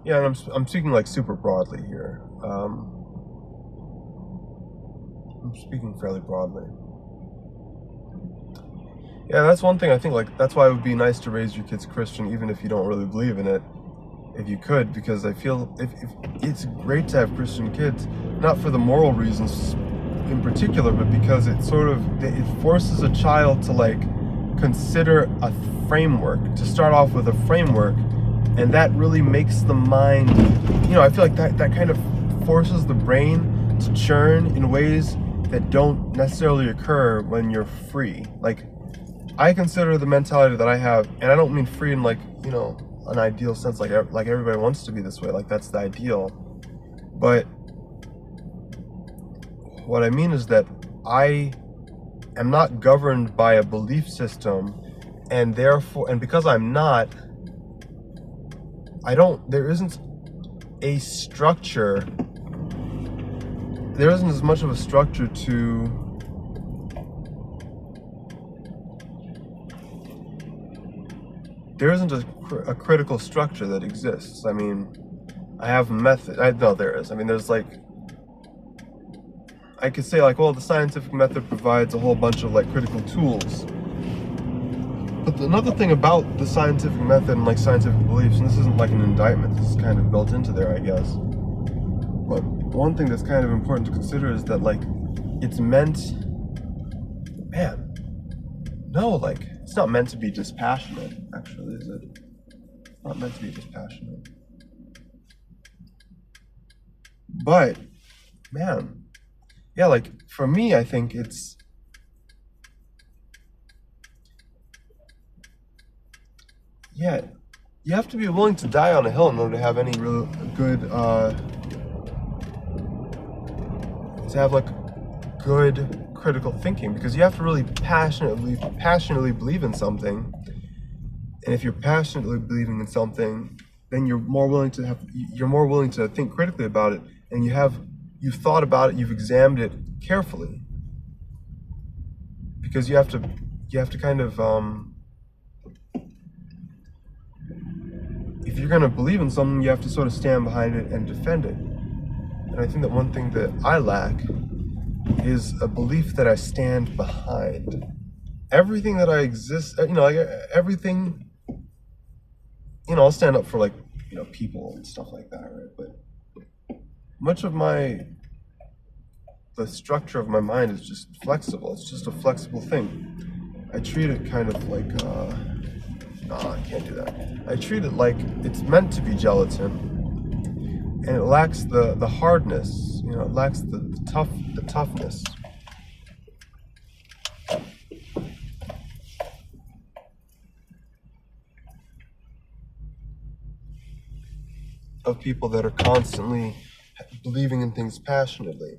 Yeah, and I'm speaking like super broadly here. I'm speaking fairly broadly. Yeah, that's one thing I think, like, that's why it would be nice to raise your kids Christian, even if you don't really believe in it, if you could, because I feel if it's great to have Christian kids, not for the moral reasons in particular, but because it forces a child to like consider a framework, to start off with a framework, and that really makes the mind, I feel like that kind of forces the brain to churn in ways that don't necessarily occur when you're free. Like, I consider the mentality that I have, and I don't mean free in like, an ideal sense, like everybody wants to be this way, like that's the ideal. But what I mean is that I am not governed by a belief system, and therefore, and because I'm not, there isn't a structure, there isn't as much of a structure to there isn't a critical structure that exists. I mean, I have method. I know there is. I mean, there's like, I could say like, well, the scientific method provides a whole bunch of like critical tools. But another thing about the scientific method and like scientific beliefs, and this isn't like an indictment, this is kind of built into there, I guess. But one thing that's kind of important to consider is that like, it's meant, man, no, like, it's not meant to be dispassionate, actually, is it? It's not meant to be dispassionate. But, man, yeah, like, for me, I think it's, yeah, you have to be willing to die on a hill in order to have any real good, to have like good critical thinking, because you have to really passionately believe in something. And if you're passionately believing in something, then you're more willing to think critically about it, and you've thought about it, you've examined it carefully, because you have to kind of, if you're gonna believe in something, you have to sort of stand behind it and defend it. And I think that one thing that I lack is a belief that I stand behind. Everything that I exist, like everything, I'll stand up for like, people and stuff like that, right? But much of the structure of my mind is just flexible. It's just a flexible thing. I treat it kind of like, no, I can't do that. I treat it like it's meant to be gelatin, and it lacks the hardness, it lacks the toughness. Of people that are constantly believing in things passionately.